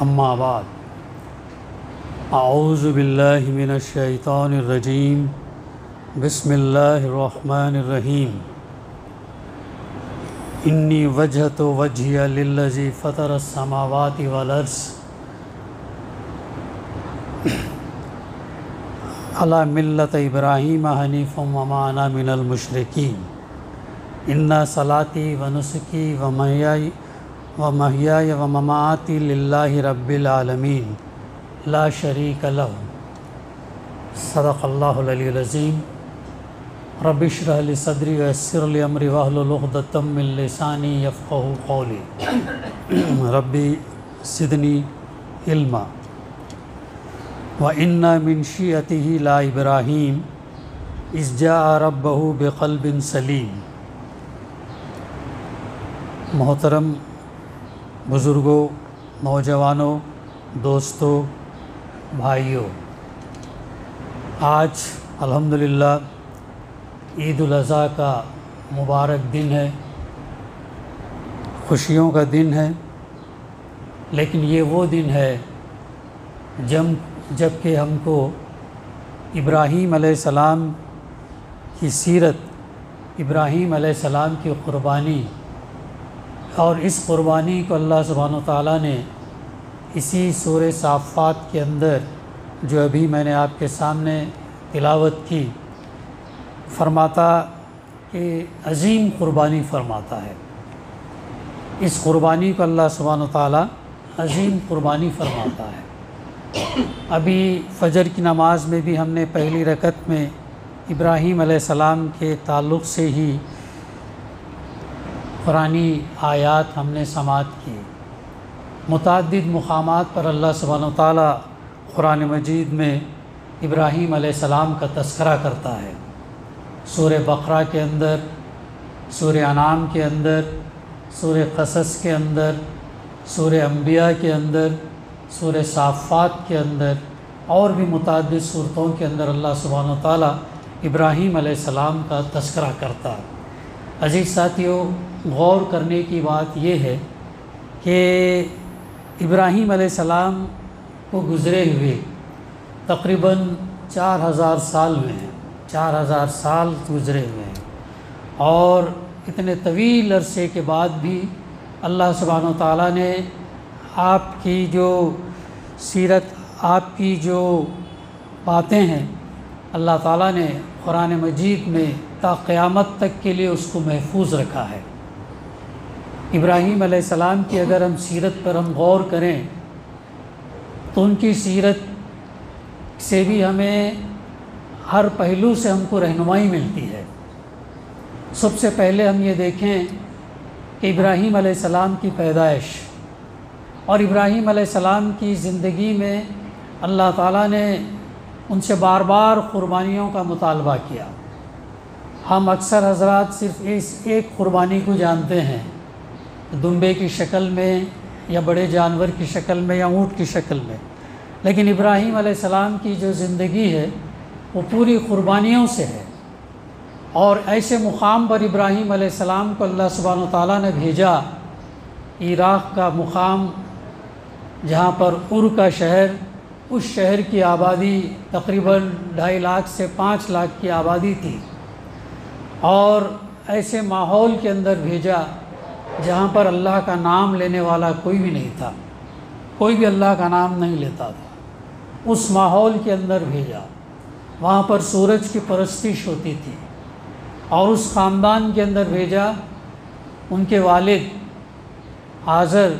اما بعد اعوذ باللہ من الشیطان الرجیم بسم اللہ الرحمن الرحیم انی وجہت وجہی للذی فطر السماوات والارض علی ملت ابراہیم حنیفا وما انا من المشرکین ان صلاتی و نسکی و محیای و مماتی للہ رب العالمین لا شریک لہ۔ صدق اللہ العلی العظیم۔ رب اشرح لی صدری ویسر لی امری واحلل عقدۃ من لسانی یفقہوا قولی ربی زدنی علما۔ وَإِنَّ مِن شِیعَتِهِ لا ابراہیم اذ جاء ربہ بقلب سلیم۔ محترم بزرگوں، نوجوانوں، دوستوں، بھائیوں، آج الحمدللہ عید الاضحیٰ کا مبارک دن ہے، خوشیوں کا دن ہے، لیکن یہ وہ دن ہے جب کہ ہم کو ابراہیم علیہ السلام کی سیرت، ابراہیم علیہ السلام کی قربانی، اور اس قربانی کو اللہ سبحانہ وتعالیٰ نے اسی سورہ صافات کے اندر جو ابھی میں نے آپ کے سامنے تلاوت کی، فرماتا کہ عظیم قربانی فرماتا ہے۔ اس قربانی کو اللہ سبحانہ وتعالیٰ عظیم قربانی فرماتا ہے۔ ابھی فجر کی نماز میں بھی ہم نے پہلی رکعت میں ابراہیم علیہ السلام کے تعلق سے ہی قرآنی آیات ہم نے سماعت کی۔ متعدد مقامات پر اللہ سبحانہ وتعالیٰ قرآن مجید میں ابراہیم علیہ السلام کا تذکرہ کرتا ہے۔ سورہ بقرہ کے اندر، سورہ انعام کے اندر، سورہ قصص کے اندر، سورہ انبیاء کے اندر، سورہ صافات کے اندر، اور بھی متعدد صورتوں کے اندر اللہ سبحانہ وتعالیٰ ابراہیم علیہ السلام کا تذکرہ کرتا ہے۔ عزیز ساتھیوں، غور کرنے کی بات یہ ہے کہ ابراہیم علیہ السلام کو گزرے ہوئے تقریباً 4000 سال میں ہیں، 4000 سال گزرے ہوئے ہیں، اور اتنے طویل عرصے کے بعد بھی اللہ سبحانہ وتعالیٰ نے آپ کی جو سیرت، آپ کی جو باتیں ہیں، اللہ تعالیٰ نے قرآن مجید میں تا قیامت تک کے لیے اس کو محفوظ رکھا ہے۔ ابراہیم علیہ السلام کی اگر ہم سیرت پر ہم غور کریں تو ان کی سیرت سے بھی ہمیں ہر پہلو سے ہم کو رہنمائی ملتی ہے۔ سب سے پہلے ہم یہ دیکھیں کہ ابراہیم علیہ السلام کی پیدائش اور ابراہیم علیہ السلام کی زندگی میں اللہ تعالیٰ نے ان سے بار بار قربانیوں کا مطالبہ کیا۔ ہم اکثر حضرات صرف اس ایک قربانی کو جانتے ہیں، دمبے کی شکل میں یا بڑے جانور کی شکل میں یا اونٹ کی شکل میں، لیکن ابراہیم علیہ السلام کی جو زندگی ہے وہ پوری قربانیوں سے ہے۔ اور ایسے مقام پر ابراہیم علیہ السلام کو اللہ سبحانہ وتعالیٰ نے بھیجا، عراق کا مقام جہاں پر ار کا شہر، اس شہر کی آبادی تقریباً 2.5 لاکھ سے 5 لاکھ کی آبادی تھی، اور ایسے ماحول کے اندر بھیجا جہاں پر اللہ کا نام لینے والا کوئی بھی نہیں تھا، کوئی بھی اللہ کا نام نہیں لیتا تھا۔ اس ماحول کے اندر بھیجا، وہاں پر سورج کی پرستش ہوتی تھی، اور اس خاندان کے اندر بھیجا۔ ان کے والد آزر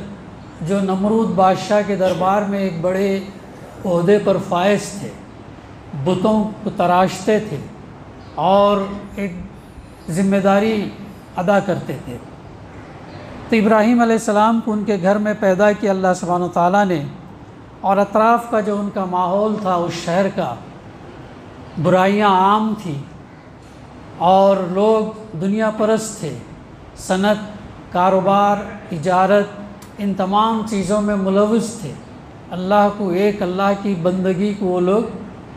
جو نمرود بادشاہ کے دربار میں ایک بڑے عہدے پر فائز تھے، بتوں کو تراشتے تھے اور ایک ذمہ داری ادا کرتے تھے، تو ابراہیم علیہ السلام کو ان کے گھر میں پیدا کیا اللہ سبحانہ وتعالیٰ نے، اور اطراف کا جو ان کا ماحول تھا اس شہر کا، برائیاں عام تھیں اور لوگ دنیا پرست تھے، صنعت، کاروبار، تجارت، ان تمام چیزوں میں ملوث تھے۔ اللہ کو، ایک اللہ کی بندگی کو وہ لوگ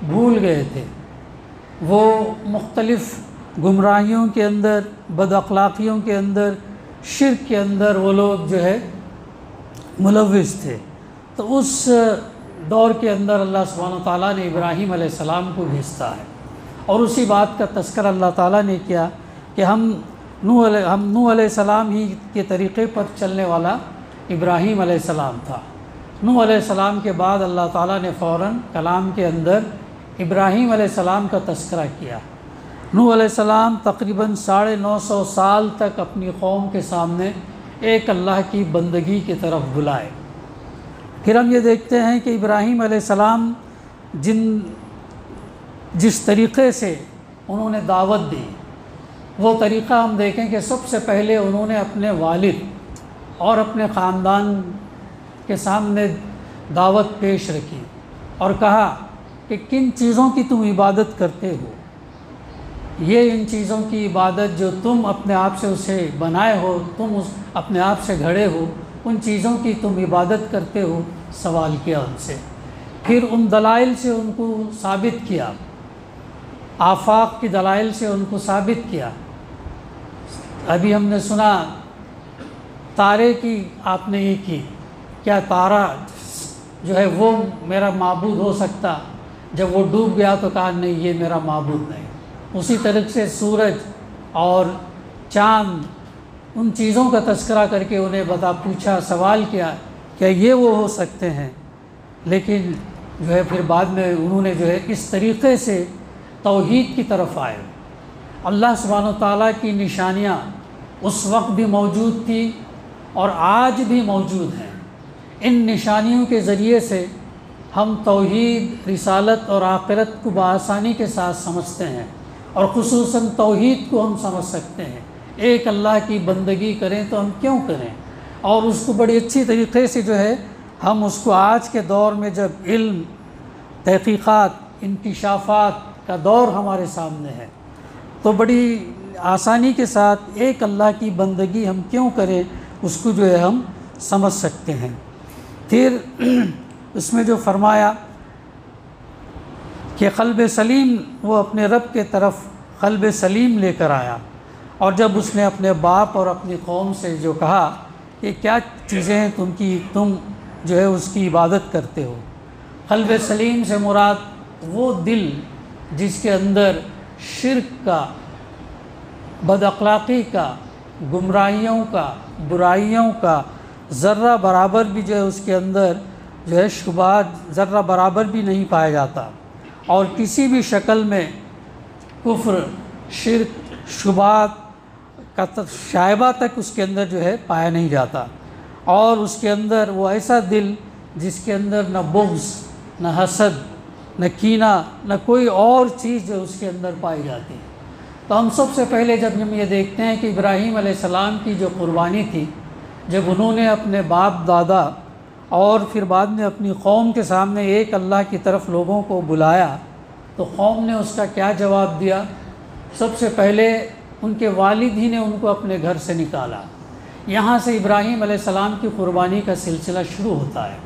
بھول گئے تھے۔ وہ مختلف گمراہیوں کے اندر، بد اخلاقیوں کے اندر، شرک کے اندر وہ لوگ جو ہے ملوث تھے۔ تو اس دور کے اندر اللہ سبحانہ و تعالیٰ نے ابراہیم علیہ السلام کو بھیجتا ہے، اور اسی بات کا تذکرہ اللہ تعالیٰ نے کیا کہ ہم نوح علیہ السلام ہی کے طریقے پر چلنے والا ابراہیم علیہ السلام تھا۔ نوح علیہ السلام کے بعد اللہ تعالیٰ نے فوراً کلام کے اندر ابراہیم علیہ السلام کا تذکرہ کیا۔ نوح علیہ السلام تقریباً 950 سال تک اپنی قوم کے سامنے ایک اللہ کی بندگی کی طرف بلائے۔ پھر ہم یہ دیکھتے ہیں کہ ابراہیم علیہ السلام جس طریقے سے انہوں نے دعوت دی، وہ طریقہ ہم دیکھیں کہ سب سے پہلے انہوں نے اپنے والد اور اپنے خاندان کے سامنے دعوت پیش رکھی اور کہا کہ کن چیزوں کی تم عبادت کرتے ہو، یہ ان چیزوں کی عبادت جو تم اپنے آپ سے اسے بنائے ہو، تم اپنے آپ سے گھڑے ہو، ان چیزوں کی تم عبادت کرتے ہو، سوال کیا ان سے۔ پھر ان دلائل سے ان کو ثابت کیا، آفاق کی دلائل سے ان کو ثابت کیا۔ ابھی ہم نے سنا تارے کی آپ نے یہ کی، کیا تارا جو ہے وہ میرا معبود ہو سکتا؟ جب وہ ڈوب گیا تو کہا نہیں، یہ میرا معبود نہیں۔ اسی طریقے سے سورج اور چاند، ان چیزوں کا تذکرہ کر کے انہیں پوچھا، سوال کیا کیا یہ وہ ہو سکتے ہیں؟ لیکن جو ہے پھر بعد میں انہوں نے جو ہے اس طریقے سے توحید کی طرف آئے۔ اللہ سبحانہ و تعالیٰ کی نشانیاں اس وقت بھی موجود تھی اور آج بھی موجود ہیں۔ ان نشانیوں کے ذریعے سے ہم توحید، رسالت اور آخرت کو بآسانی کے ساتھ سمجھتے ہیں، اور خصوصاً توحید کو ہم سمجھ سکتے ہیں۔ ایک اللہ کی بندگی کریں تو ہم کیوں کریں، اور اس کو بڑی اچھی طریقے سے جو ہے ہم اس کو آج کے دور میں جب علم، تحقیقات، انکشافات کا دور ہمارے سامنے ہے تو بڑی آسانی کے ساتھ ایک اللہ کی بندگی ہم کیوں کریں اس کو جو ہے ہم سمجھ سکتے ہیں۔ پھر اس میں جو فرمایا کہ قلب سلیم، وہ اپنے رب کے طرف قلب سلیم لے کر آیا، اور جب اس نے اپنے باپ اور اپنی قوم سے جو کہا کہ کیا چیزیں ہیں تم جو ہے اس کی عبادت کرتے ہو، قلب سلیم سے مراد وہ دل جس کے اندر شرک کا، بد اخلاقی کا، گمراہیوں کا، برائیوں کا ذرہ برابر بھی جو ہے اس کے اندر جو ہے شبہات ذرہ برابر بھی نہیں پایا جاتا، اور کسی بھی شکل میں کفر، شرک، شبہات کا شائبہ تک اس کے اندر جو ہے پایا نہیں جاتا، اور اس کے اندر وہ ایسا دل جس کے اندر نہ بغض، نہ حسد، نہ کینہ، نہ کوئی اور چیز جو اس کے اندر پائی جاتی ہے۔ تو ہم سب سے پہلے جب ہم یہ دیکھتے ہیں کہ ابراہیم علیہ السلام کی جو قربانی تھی، جب انہوں نے اپنے باپ دادا اور پھر بعد میں اپنی قوم کے سامنے ایک اللہ کی طرف لوگوں کو بلایا، تو قوم نے اس کا کیا جواب دیا؟ سب سے پہلے ان کے والد ہی نے ان کو اپنے گھر سے نکالا۔ یہاں سے ابراہیم علیہ السلام کی قربانی کا سلسلہ شروع ہوتا ہے۔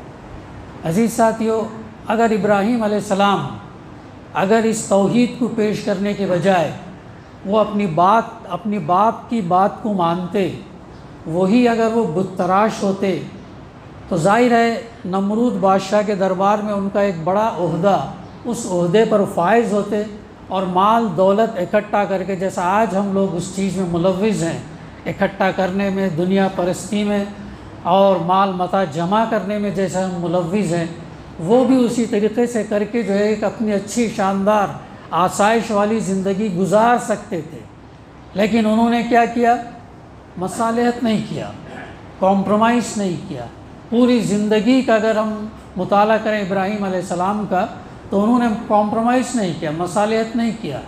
عزیز ساتھیو، اگر ابراہیم علیہ السلام اگر اس توحید کو پیش کرنے کے بجائے وہ اپنی باپ کی بات کو مانتے، وہی اگر وہ بت تراش ہوتے، تو ظاہر ہے نمرود بادشاہ کے دربار میں ان کا ایک بڑا عہدہ، اس عہدے پر فائز ہوتے اور مال دولت اکٹھا کر کے، جیسا آج ہم لوگ اس چیز میں ملوث ہیں، اکٹھا کرنے میں، دنیا پرستی میں اور مال متاع جمع کرنے میں جیسا ہم ملوث ہیں، وہ بھی اسی طریقے سے کر کے جو ہے ایک اپنی اچھی شاندار آسائش والی زندگی گزار سکتے تھے۔ لیکن انہوں نے کیا کیا؟ مصالحت نہیں کیا، کمپرومائز نہیں کیا۔ پوری زندگی کا اگر ہم مطالعہ کریں ابراہیم علیہ السلام کا، تو انہوں نے کمپرومائز نہیں کیا، مصالحت نہیں کیا،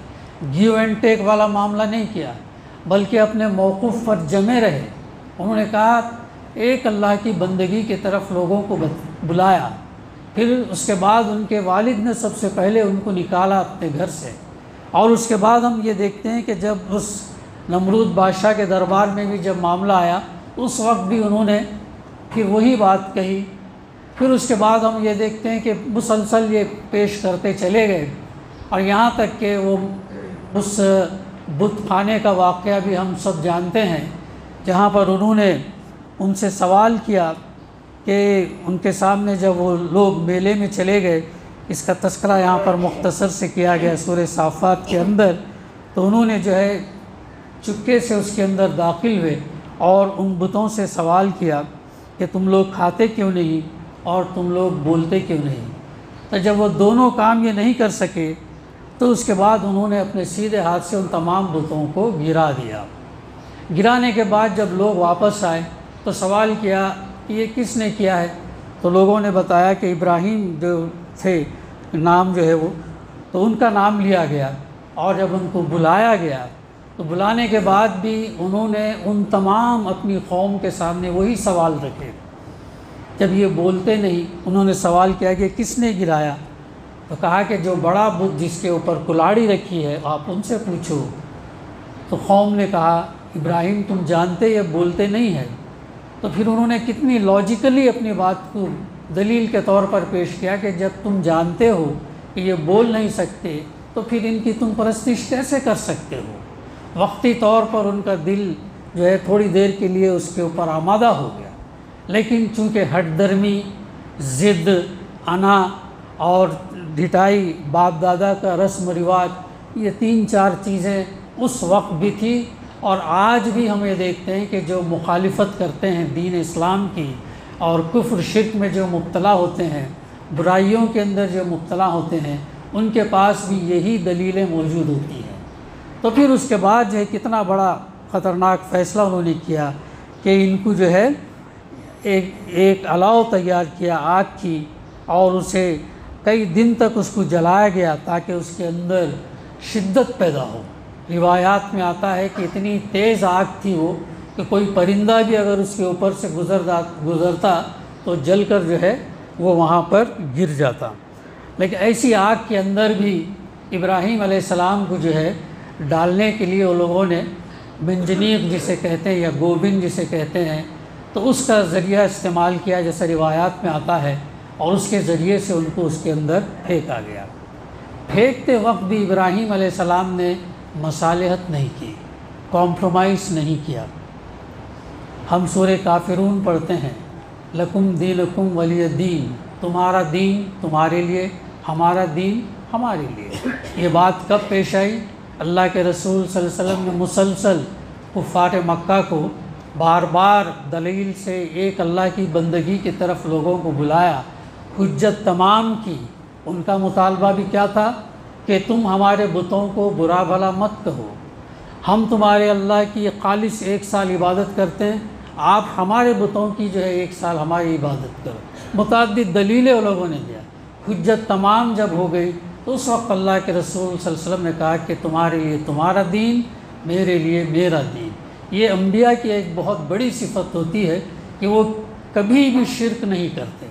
گیو اینڈ ٹیک والا معاملہ نہیں کیا، بلکہ اپنے موقف پر جمے رہے۔ انہوں نے کہا ایک اللہ کی بندگی کی طرف لوگوں کو بلایا۔ پھر اس کے بعد ان کے والد نے سب سے پہلے ان کو نکالا اپنے گھر سے، اور اس کے بعد ہم یہ دیکھتے ہیں کہ جب اس نمرود بادشاہ کے دربار میں بھی جب معاملہ آیا، اس وقت بھی انہوں نے پھر وہی بات کہی۔ پھر اس کے بعد ہم یہ دیکھتے ہیں کہ مسلسل یہ پیش کرتے چلے گئے، اور یہاں تک کہ وہ اس بت خانے کا واقعہ بھی ہم سب جانتے ہیں، جہاں پر انہوں نے ان سے سوال کیا کہ ان کے سامنے جب وہ لوگ میلے میں چلے گئے، اس کا تذکرہ یہاں پر مختصر سے کیا گیا سورہ صافات کے اندر، تو انہوں نے جو ہے چپکے سے اس کے اندر داخل ہوئے اور ان بتوں سے سوال کیا کہ تم لوگ کھاتے کیوں نہیں اور تم لوگ بولتے کیوں نہیں؟ تو جب وہ دونوں کام یہ نہیں کر سکے تو اس کے بعد انہوں نے اپنے سیدھے ہاتھ سے ان تمام بتوں کو گرا دیا۔ گرانے کے بعد جب لوگ واپس آئے تو سوال کیا کہ یہ کس نے کیا ہے؟ تو لوگوں نے بتایا کہ ابراہیم جو تھے، نام جو ہے وہ، تو ان کا نام لیا گیا، اور جب ان کو بلایا گیا تو بلانے کے بعد بھی انہوں نے ان تمام اپنی قوم کے سامنے وہی سوال رکھے۔ جب یہ بولتے نہیں، انہوں نے سوال کیا کہ کس نے گرایا؟ تو کہا کہ جو بڑا بت جس کے اوپر کلاڑی رکھی ہے آپ ان سے پوچھو۔ تو قوم نے کہا ابراہیم تم جانتے یہ بولتے نہیں ہیں۔ تو پھر انہوں نے کتنی لاجیکلی اپنی بات کو دلیل کے طور پر پیش کیا کہ جب تم جانتے ہو کہ یہ بول نہیں سکتے تو پھر ان کی تم پرستش کیسے کر سکتے ہو؟ وقتی طور پر ان کا دل جو ہے تھوڑی دیر کے لیے اس کے اوپر آمادہ ہو گیا، لیکن چونکہ ہٹ درمی، ضد، انا اور ڈھٹائی، باپ دادا کا رسم و رواج، یہ 3-4 چیزیں اس وقت بھی تھی، اور آج بھی ہم یہ دیکھتے ہیں کہ جو مخالفت کرتے ہیں دین اسلام کی اور کفر شرک میں جو مبتلا ہوتے ہیں، برائیوں کے اندر جو مبتلا ہوتے ہیں، ان کے پاس بھی یہی دلیلیں موجود ہوتی ہیں۔ تو پھر اس کے بعد جو ہے کتنا بڑا خطرناک فیصلہ انہوں نے کیا کہ ان کو جو ہے ایک الاؤ تیار کیا آگ کی، اور اسے کئی دن تک اس کو جلایا گیا تاکہ اس کے اندر شدت پیدا ہو۔ روایات میں آتا ہے کہ اتنی تیز آگ تھی وہ کہ کوئی پرندہ بھی اگر اس کے اوپر سے گزرتا تو جل کر جو ہے وہ وہاں پر گر جاتا۔ لیکن ایسی آگ کے اندر بھی ابراہیم علیہ السلام کو جو ہے ڈالنے کے لیے وہ لوگوں نے منجنیق جسے کہتے ہیں یا گوبند جسے کہتے ہیں، تو اس کا ذریعہ استعمال کیا جیسا روایات میں آتا ہے، اور اس کے ذریعے سے ان کو اس کے اندر پھینکا گیا۔ پھینکتے وقت بھی ابراہیم علیہ السلام نے مصالحت نہیں کی، کمپرومائز نہیں کیا۔ ہم سورہ کافرون پڑھتے ہیں، لکم دینکم ولی دین، تمہارا دین تمہارے لیے، ہمارا دین ہمارے لیے۔ یہ بات کب پیش آئی؟ اللہ کے رسول صلی اللہ علیہ وسلم نے مسلسل کفار مکہ کو بار بار دلیل سے ایک اللہ کی بندگی کی طرف لوگوں کو بلایا، حجت تمام کی۔ ان کا مطالبہ بھی کیا تھا کہ تم ہمارے بتوں کو برا بھلا مت کہو، ہم تمہارے اللہ کی خالص 1 سال عبادت کرتے ہیں، آپ ہمارے بتوں کی جو ہے 1 سال ہماری عبادت کرو۔ متعدد دلیلیں ان لوگوں نے دیا۔ حجت تمام جب ہو گئی تو اس وقت اللہ کے رسول صلی اللہ علیہ وسلم نے کہا کہ تمہارے لیے تمہارا دین، میرے لیے میرا دین۔ یہ انبیاء کی ایک بہت بڑی صفت ہوتی ہے کہ وہ کبھی بھی شرک نہیں کرتے،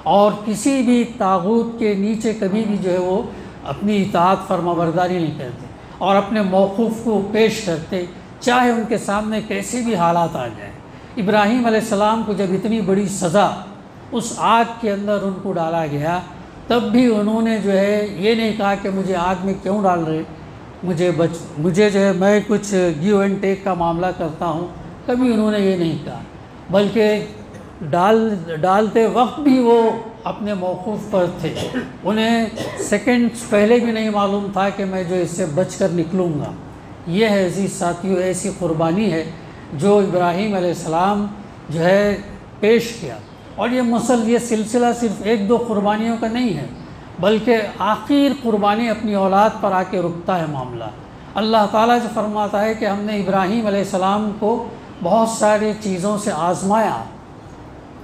اور کسی بھی طاغوت کے نیچے کبھی بھی جو ہے وہ اپنی اطاعت فرمانبرداری نہیں کرتے، اور اپنے موقف کو پیش کرتے، چاہے ان کے سامنے کیسے بھی حالات آ جائیں۔ ابراہیم علیہ السلام کو جب اتنی بڑی سزا اس آگ کے اندر ان کو ڈالا گیا، تب بھی انہوں نے جو ہے یہ نہیں کہا کہ مجھے آگ میں کیوں ڈال رہے، مجھے جو ہے میں کچھ گیو اینڈ ٹیک کا معاملہ کرتا ہوں، کبھی انہوں نے یہ نہیں کہا، بلکہ ڈالتے وقت بھی وہ اپنے موقف پر تھے۔ انہیں سیکنڈز پہلے بھی نہیں معلوم تھا کہ میں جو اس سے بچ کر نکلوں گا۔ یہ ہے عزیز ساتھیوں ایسی قربانی ہے جو ابراہیم علیہ السلام جو ہے پیش کیا، اور یہ سلسلہ صرف 1-2 قربانیوں کا نہیں ہے، بلکہ آخر قربانی اپنی اولاد پر آ کے رکتا ہے معاملہ۔ اللہ تعالیٰ جو فرماتا ہے کہ ہم نے ابراہیم علیہ السلام کو بہت ساری چیزوں سے آزمایا۔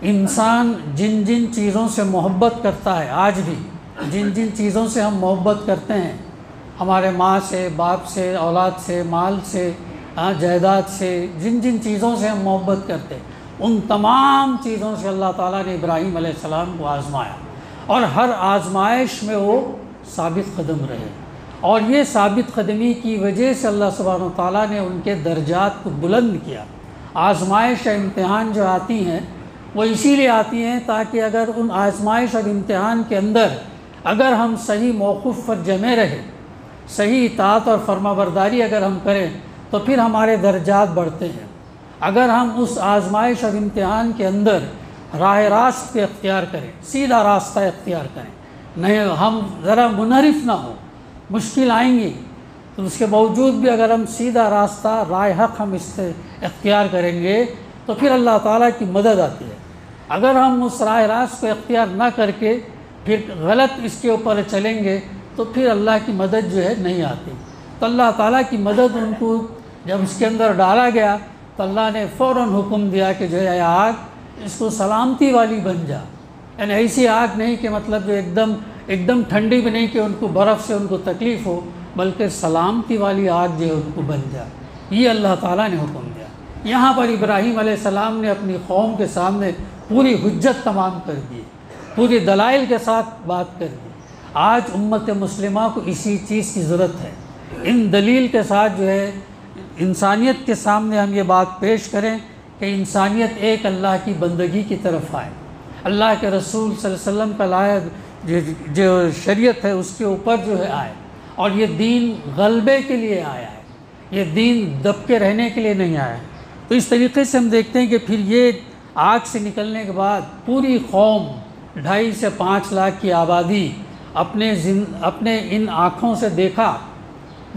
انسان جن جن چیزوں سے محبت کرتا ہے، آج بھی جن جن چیزوں سے ہم محبت کرتے ہیں، ہمارے ماں سے، باپ سے، اولاد سے، مال سے، جائیداد سے، جن جن چیزوں سے ہم محبت کرتے ہیں، ان تمام چیزوں سے اللہ تعالیٰ نے ابراہیم علیہ السلام کو آزمایا، اور ہر آزمائش میں وہ ثابت قدم رہے، اور یہ ثابت قدمی کی وجہ سے اللہ سبحانہ و تعالیٰ نے ان کے درجات کو بلند کیا۔ آزمائش اور امتحان جو آتی ہیں وہ اسی لیے آتی ہیں تاکہ اگر ان آزمائش اور امتحان کے اندر اگر ہم صحیح موقف پر جمے رہے، صحیح اطاعت اور فرمانبرداری اگر ہم کریں تو پھر ہمارے درجات بڑھتے ہیں۔ اگر ہم اس آزمائش اور امتحان کے اندر راہ راست کو اختیار کریں، سیدھا راستہ اختیار کریں، نہیں ہم ذرا منحرف نہ ہوں، مشکل آئیں گی تو اس کے باوجود بھی اگر ہم سیدھا راستہ راہ حق ہم اختیار کریں گے تو پھر اللہ تعالیٰ کی مدد آتی ہے۔ اگر ہم اس راہ راست کو اختیار نہ کر کے پھر غلط اس کے اوپر چلیں گے تو پھر اللہ کی مدد جو ہے نہیں آتی۔ تو اللہ تعالیٰ کی مدد ان کو جب اس کے اندر ڈالا گیا تو اللہ نے فوراً حکم دیا کہ جو ہے آگ اس کو سلامتی والی بن جا، یعنی ایسی آگ نہیں کہ مطلب جو ایک دم ٹھنڈی بھی نہیں کہ ان کو برف سے ان کو تکلیف ہو، بلکہ سلامتی والی آگ جو ہے ان کو بن جا، یہ اللہ تعالیٰ نے حکم دیا۔ یہاں پر ابراہیم علیہ السلام نے اپنی قوم کے سامنے پوری حجت تمام کر دی، پوری دلائل کے ساتھ بات کر دی۔ آج امت مسلمہ کو اسی چیز کی ضرورت ہے، ان دلیل کے ساتھ جو ہے انسانیت کے سامنے ہم یہ بات پیش کریں کہ انسانیت ایک اللہ کی بندگی کی طرف آئے، اللہ کے رسول صلی اللہ علیہ وسلم کا لایا جو شریعت ہے اس کے اوپر جو ہے آئے، اور یہ دین غلبے کے لیے آیا ہے، یہ دین دب کے رہنے کے لیے نہیں آیا ہے۔ تو اس طریقے سے ہم دیکھتے ہیں کہ پھر یہ آگ سے نکلنے کے بعد پوری قوم 2.5 سے 5 لاکھ کی آبادی اپنے ان آنکھوں سے دیکھا۔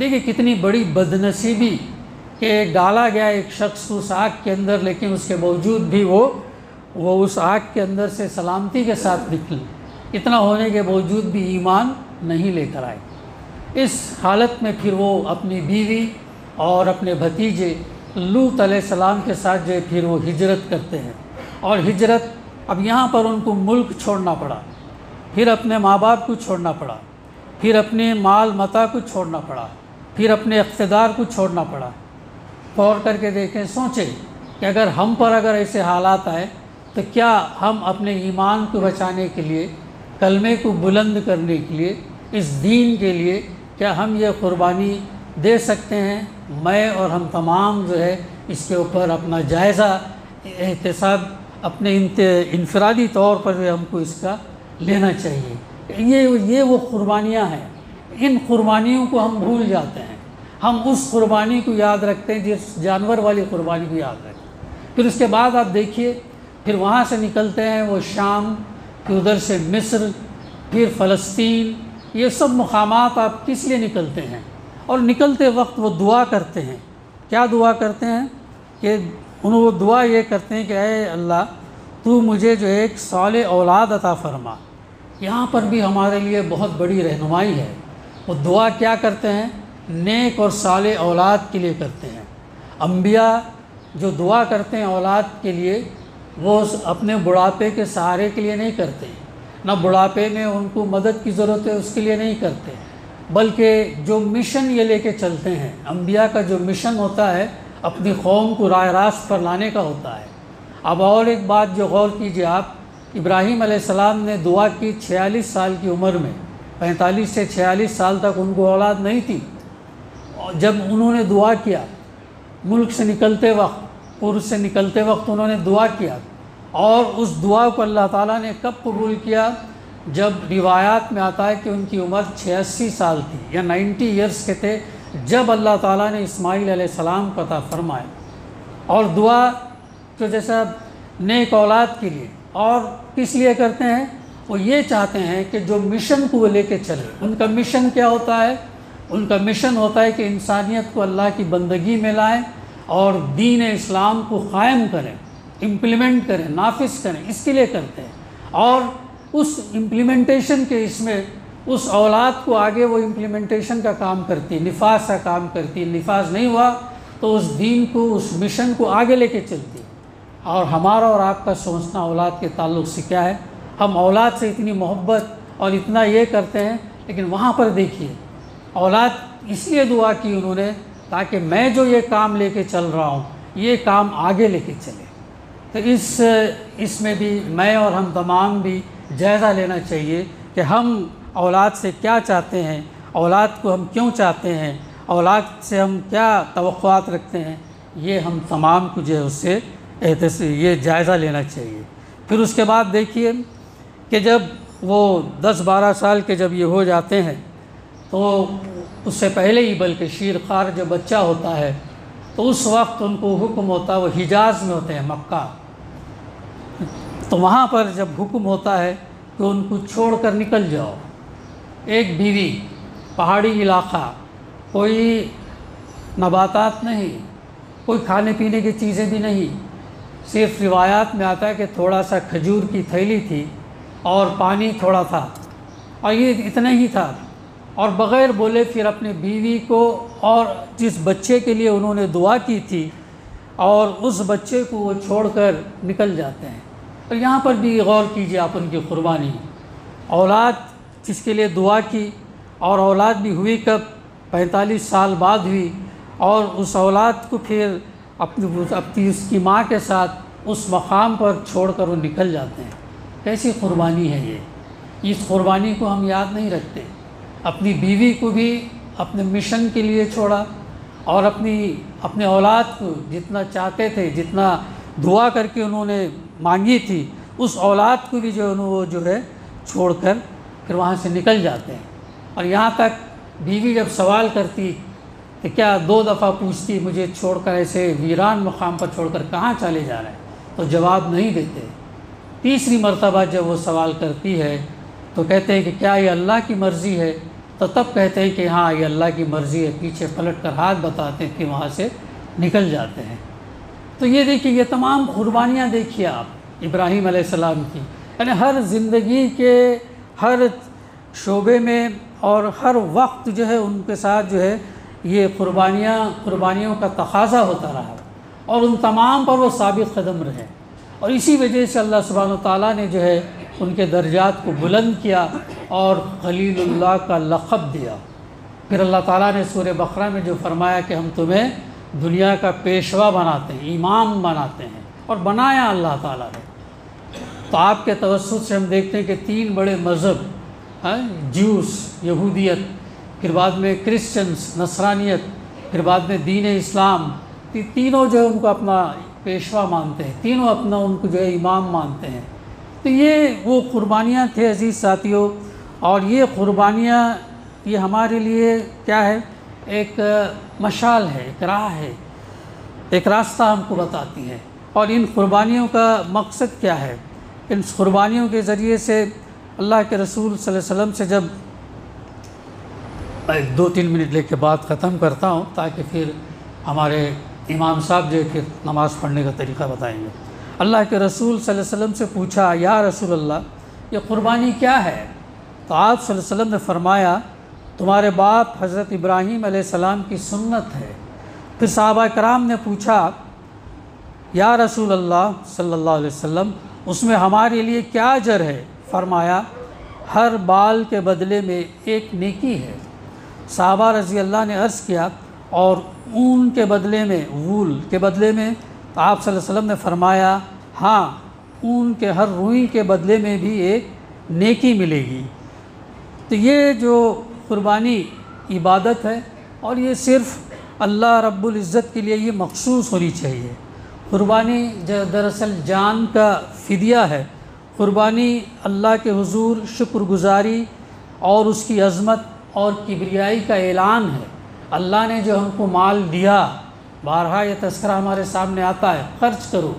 دیکھیں کتنی بڑی بدنصیبی کہ ڈالا گیا ایک شخص اس آگ کے اندر، لیکن اس کے باوجود بھی وہ اس آگ کے اندر سے سلامتی کے ساتھ نکل، اتنا ہونے کے باوجود بھی ایمان نہیں لے کر آئے۔ اس حالت میں پھر وہ اپنی بیوی اور اپنے بھتیجے لوط علیہ السلام کے ساتھ جو ہے پھر وہ ہجرت کرتے ہیں، اور ہجرت اب یہاں پر ان کو ملک چھوڑنا پڑا، پھر اپنے ماں باپ کو چھوڑنا پڑا، پھر اپنے مال متاع کو چھوڑنا پڑا، پھر اپنے اقتدار کو چھوڑنا پڑا۔ غور کر کے دیکھیں، سوچیں کہ اگر ہم پر ایسے حالات آئے تو کیا ہم اپنے ایمان کو بچانے کے لیے، کلمے کو بلند کرنے کے لیے، اس دین کے لیے کیا ہم یہ قربانی دے سکتے ہیں؟ میں اور ہم تمام جو ہے اس کے اوپر اپنا جائزہ احتساب اپنے انفرادی طور پر جو ہم کو اس کا لینا چاہیے۔ یہ وہ قربانیاں ہیں، ان قربانیوں کو ہم بھول جاتے ہیں، ہم اس قربانی کو یاد رکھتے ہیں جس جانور والی قربانی کو یاد رکھتے ہیں۔ پھر اس کے بعد آپ دیکھیے، پھر وہاں سے نکلتے ہیں وہ شام، پھر ادھر سے مصر، پھر فلسطین، یہ سب مقامات آپ کس لیے نکلتے ہیں؟ اور نکلتے وقت وہ دعا کرتے ہیں۔ کیا دعا کرتے ہیں؟ کہ وہ دعا یہ کرتے ہیں کہ اے اللہ تو مجھے جو ایک صالح اولاد عطا فرما۔ یہاں پر بھی ہمارے لیے بہت بڑی رہنمائی ہے۔ وہ دعا کیا کرتے ہیں؟ نیک اور صالح اولاد کے لیے کرتے ہیں۔ انبیاء جو دعا کرتے ہیں اولاد کے لیے، وہ اپنے بڑھاپے کے سہارے کے لیے نہیں کرتے، نہ بڑھاپے میں ان کو مدد کی ضرورت ہے اس کے لیے نہیں کرتے، بلکہ جو مشن یہ لے کے چلتے ہیں، انبیاء کا جو مشن ہوتا ہے اپنی قوم کو راہ راست پر لانے کا ہوتا ہے۔ اب اور ایک بات جو غور کیجئے آپ، ابراہیم علیہ السلام نے دعا کی 46 سال کی عمر میں، 45 سے 46 سال تک ان کو اولاد نہیں تھی، اور جب انہوں نے دعا کیا ملک سے نکلتے وقت، پور سے نکلتے وقت انہوں نے دعا کیا، اور اس دعا کو اللہ تعالیٰ نے کب قبول کیا؟ جب روایات میں آتا ہے کہ ان کی عمر 86 سال تھی یا 90 ایئرس کے تھے، جب اللہ تعالیٰ نے اسماعیل علیہ السلام کو عطا فرمایا۔ اور دعا تو جیسا نیک اولاد کے لیے، اور کس لیے کرتے ہیں؟ وہ یہ چاہتے ہیں کہ جو مشن کو وہ لے کے چلے۔ ان کا مشن کیا ہوتا ہے؟ ان کا مشن ہوتا ہے کہ انسانیت کو اللہ کی بندگی میں لائیں اور دین اسلام کو قائم کریں، امپلیمنٹ کریں، نافذ کریں، اس کے لیے کرتے ہیں۔ اور اس امپلیمنٹیشن کے اس میں اس اولاد کو آگے وہ امپلیمنٹیشن کا کام کرتی ہے، نفاذ کا کام کرتی ہے۔ نفاذ نہیں ہوا تو اس دین کو، اس مشن کو آگے لے کے چلتی ہے۔ اور ہمارا اور آپ کا سوچنا اولاد کے تعلق سے کیا ہے؟ ہم اولاد سے اتنی محبت اور اتنا یہ کرتے ہیں، لیکن وہاں پر دیکھیے اولاد اس لیے دعا کی انہوں نے تاکہ میں جو یہ کام لے کے چل رہا ہوں یہ کام آگے لے کے چلے۔ تو اس میں بھی میں اور ہم تمام بھی جائزہ لینا چاہیے کہ ہم اولاد سے کیا چاہتے ہیں، اولاد کو ہم کیوں چاہتے ہیں، اولاد سے ہم کیا توقعات رکھتے ہیں، یہ ہم تمام کو جو ہے اس سے یہ جائزہ لینا چاہیے۔ پھر اس کے بعد دیکھیے کہ جب وہ 10-12 سال کے جب یہ ہو جاتے ہیں تو اس سے پہلے ہی بلکہ شیرخوار جب بچہ ہوتا ہے تو اس وقت ان کو حکم ہوتا ہے، وہ حجاز میں ہوتے ہیں، مکہ، تو وہاں پر جب حکم ہوتا ہے کہ ان کو چھوڑ کر نکل جاؤ، ایک بیوی، پہاڑی علاقہ، کوئی نباتات نہیں، کوئی کھانے پینے کی چیزیں بھی نہیں، صرف روایات میں آتا ہے کہ تھوڑا سا کھجور کی تھیلی تھی اور پانی تھوڑا تھا، اور یہ اتنا ہی تھا، اور بغیر بولے پھر اپنے بیوی کو اور جس بچے کے لیے انہوں نے دعا کی تھی اور اس بچے کو وہ چھوڑ کر نکل جاتے ہیں۔ اور یہاں پر بھی غور کیجیے آپ ان کی قربانی، اولاد جس کے لیے دعا کی، اور اولاد بھی ہوئی کب؟ 45 سال بعد ہوئی، اور اس اولاد کو پھر اپنی اس کی ماں کے ساتھ اس مقام پر چھوڑ کر وہ نکل جاتے ہیں۔ کیسی قربانی ہے یہ؟ اس قربانی کو ہم یاد نہیں رکھتے۔ اپنی بیوی کو بھی اپنے مشن کے لیے چھوڑا، اور اپنے اولاد کو جتنا چاہتے تھے، جتنا دعا کر کے انہوں نے مانگی تھی، اس اولاد کو بھی وہ جو ہے چھوڑ کر پھر وہاں سے نکل جاتے ہیں۔ اور یہاں تک بیوی جب سوال کرتی کہ کیا 2 دفعہ پوچھتی مجھے چھوڑ کر ایسے ویران مقام پر چھوڑ کر کہاں چلے جا رہے ہیں، تو جواب نہیں دیتے۔ تیسری مرتبہ جب وہ سوال کرتی ہے تو کہتے ہیں کہ کیا یہ اللہ کی مرضی ہے؟ تو تب کہتے ہیں کہ ہاں یہ اللہ کی مرضی ہے، پیچھے پلٹ کر ہاتھ بتاتے ہیں کہ وہاں سے نکل جاتے ہیں۔ تو یہ دیکھیے، یہ تمام قربانیاں دیکھیے آپ ابراہیم علیہ السلام کی، یعنی ہر زندگی کے ہر شعبے میں اور ہر وقت جو ہے ان کے ساتھ جو ہے یہ قربانیوں کا تقاضا ہوتا رہا، اور ان تمام پر وہ ثابت قدم رہے، اور اسی وجہ سے اللہ سبحانہ وتعالیٰ نے جو ہے ان کے درجات کو بلند کیا اور خلیل اللہ کا لقب دیا۔ پھر اللہ تعالیٰ نے سورہ بقرہ میں جو فرمایا کہ ہم تمہیں دنیا کا پیشوا بناتے ہیں، امام بناتے ہیں، اور بنایا اللہ تعالیٰ نے۔ تو آپ کے توسط سے ہم دیکھتے ہیں کہ 3 بڑے مذہب، جیوس یہودیت، پھر بعد میں کرسچنس نصرانیت، پھر بعد میں دین اسلام، تینوں جو ہے ان کو اپنا پیشوا مانتے ہیں، تینوں اپنا ان کو جو ہے امام مانتے ہیں۔ تو یہ وہ قربانیاں تھے عزیز ساتھیوں، اور یہ قربانیاں یہ ہمارے لیے کیا ہے؟ ایک مشال ہے، ایک راہ ہے، ایک راستہ ہم کو بتاتی ہے۔ اور ان قربانیوں کا مقصد کیا ہے؟ ان قربانیوں کے ذریعے سے اللہ کے رسول صلی اللہ علیہ وسلم سے جب 2-3 منٹ لے کے بات ختم کرتا ہوں، تاکہ پھر ہمارے امام صاحب جو پھر نماز پڑھنے کا طریقہ بتائیں گے۔ اللہ کے رسول صلی اللہ علیہ وسلم سے پوچھا، یا رسول اللہ یہ قربانی کیا ہے؟ تو آپ صلی اللہ علیہ وسلم نے فرمایا، تمہارے باپ حضرت ابراہیم علیہ السلام کی سنت ہے۔ پھر صحابہ کرام نے پوچھا، یا رسول اللہ صلی اللہ علیہ وسلم اس میں ہمارے لیے کیا اجر ہے؟ فرمایا، ہر بال کے بدلے میں ایک نیکی ہے۔ صحابہ رضی اللہ نے عرض کیا، اور اون کے بدلے میں، وول کے بدلے میں؟ تو آپ صلی اللہ علیہ وسلم نے فرمایا، ہاں، اون کے ہر روئی کے بدلے میں بھی ایک نیکی ملے گی۔ تو یہ جو قربانی عبادت ہے، اور یہ صرف اللہ رب العزت کے لیے یہ مخصوص ہونی چاہیے۔ قربانی دراصل جان کا فدیہ ہے۔ قربانی اللہ کے حضور شکر گزاری اور اس کی عظمت اور کبریائی کا اعلان ہے۔ اللہ نے جو ہم کو مال دیا، بارہا یہ تذکرہ ہمارے سامنے آتا ہے، خرچ کرو،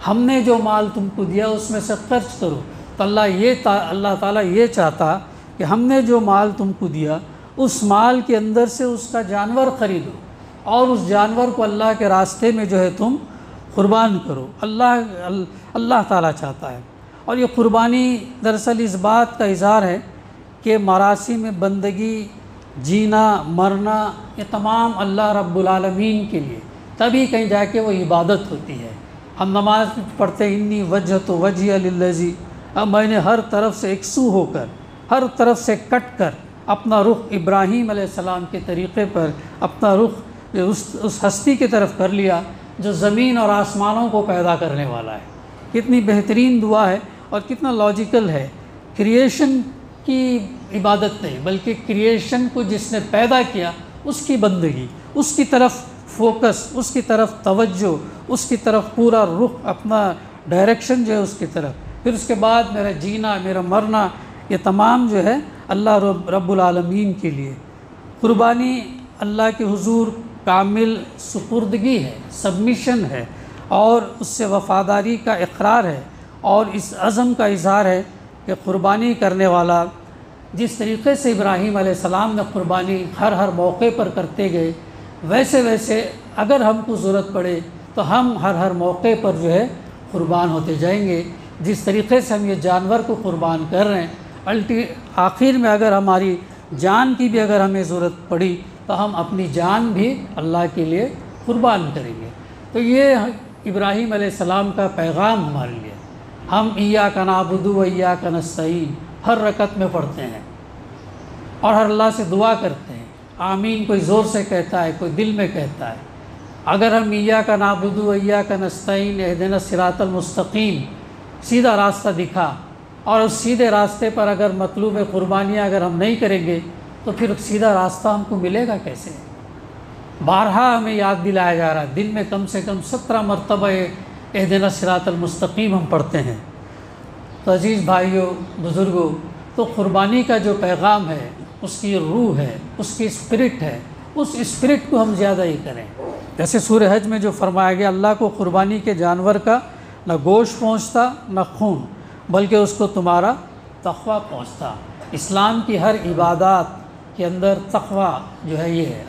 ہم نے جو مال تم کو دیا اس میں سے خرچ کرو۔ تو اللہ تعالیٰ یہ چاہتا کہ ہم نے جو مال تم کو دیا، اس مال کے اندر سے اس کا جانور خریدو، اور اس جانور کو اللہ کے راستے میں جو ہے تم قربان کرو۔ اللہ تعالیٰ چاہتا ہے۔ اور یہ قربانی دراصل اس بات کا اظہار ہے کہ مراسم بندگی، جینا مرنا، یہ تمام اللہ رب العالمین کے لیے، تبھی کہیں جا کے وہ عبادت ہوتی ہے۔ ہم نماز پڑھتے انی وجہت وجہی للذی، اب میں نے ہر طرف سے یکسو ہو کر، ہر طرف سے کٹ کر اپنا رخ ابراہیم علیہ السلام کے طریقے پر، اپنا رخ اس ہستی کی طرف کر لیا جو زمین اور آسمانوں کو پیدا کرنے والا ہے۔ کتنی بہترین دعا ہے اور کتنا لاجیکل ہے۔ کریشن کی عبادت نہیں، بلکہ کریشن کو جس نے پیدا کیا اس کی بندگی، اس کی طرف فوکس، اس کی طرف توجہ، اس کی طرف پورا رخ، اپنا ڈائریکشن جو ہے اس کی طرف۔ پھر اس کے بعد میرا جینا، میرا مرنا، یہ تمام جو ہے اللہ رب العالمین کے لیے۔ قربانی اللہ کے حضور کامل سپردگی ہے، سبمیشن ہے، اور اس سے وفاداری کا اقرار ہے، اور اس عزم کا اظہار ہے کہ قربانی کرنے والا جس طریقے سے ابراہیم علیہ السلام نے قربانی ہر موقع پر کرتے گئے، ویسے ویسے اگر ہم کو ضرورت پڑے تو ہم ہر موقع پر جو ہے قربان ہوتے جائیں گے۔ جس طریقے سے ہم یہ جانور کو قربان کر رہے ہیں، آخر میں اگر ہماری جان کی بھی اگر ہمیں ضرورت پڑی تو ہم اپنی جان بھی اللہ کے لیے قربان کریں گے۔ تو یہ ابراہیم علیہ السلام کا پیغام ہمارے لیے، ہم ایاک نعبد و ایاک نستعین ہر رکعت میں پڑھتے ہیں اور ہر اللہ سے دعا کرتے ہیں۔ آمین کوئی زور سے کہتا ہے، کوئی دل میں کہتا ہے۔ اگر ہم ایاک نعبد و ایاک نستعین اہدنا الصراط المستقیم سیدھا راستہ دکھا، اور اس سیدھے راستے پر اگر مطلوب قربانیاں اگر ہم نہیں کریں گے تو پھر سیدھا راستہ ہم کو ملے گا کیسے؟ بارہا ہمیں یاد دلایا جا رہا ہے، دن میں کم سے کم 17 مرتبہ اہدنا الصراط المستقیم ہم پڑھتے ہیں۔ تو عزیز بھائیوں، بزرگوں، تو قربانی کا جو پیغام ہے، اس کی روح ہے، اس کی اسپرٹ ہے، اس اسپرٹ کو ہم زیادہ ہی کریں۔ جیسے سورہ حج میں جو فرمایا گیا، اللہ کو قربانی کے جانور کا نہ گوشت پہنچتا نہ خون، بلکہ اس کو تمہارا تقویٰ پہنچتا۔ اسلام کی ہر عبادات کے اندر تقویٰ جو ہے یہ ہے،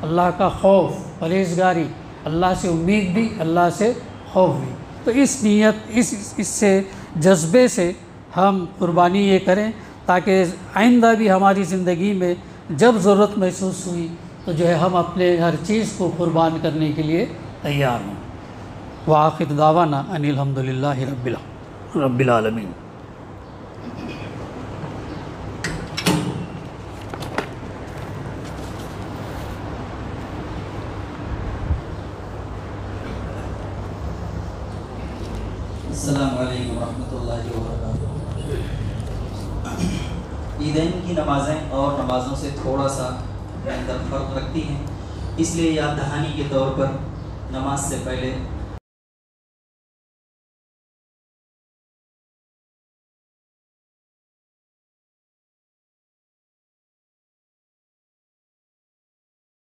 اللہ کا خوف، پرہیزگاری، اللہ سے امید بھی، اللہ سے خوف بھی۔ تو اس نیت، اس سے جذبے سے ہم قربانی یہ کریں تاکہ آئندہ بھی ہماری زندگی میں جب ضرورت محسوس ہوئی تو جو ہے ہم اپنے ہر چیز کو قربان کرنے کے لیے تیار ہوں۔ وآخر دعوانا ان الحمد للہ رب العالمین۔ السلام علیکم ورحمۃ اللہ وبرکاتہ۔ عیدین کی نمازیں اور نمازوں سے تھوڑا سا اندر فرق رکھتی ہیں، اس لیے یاد دہانی کے طور پر نماز سے پہلے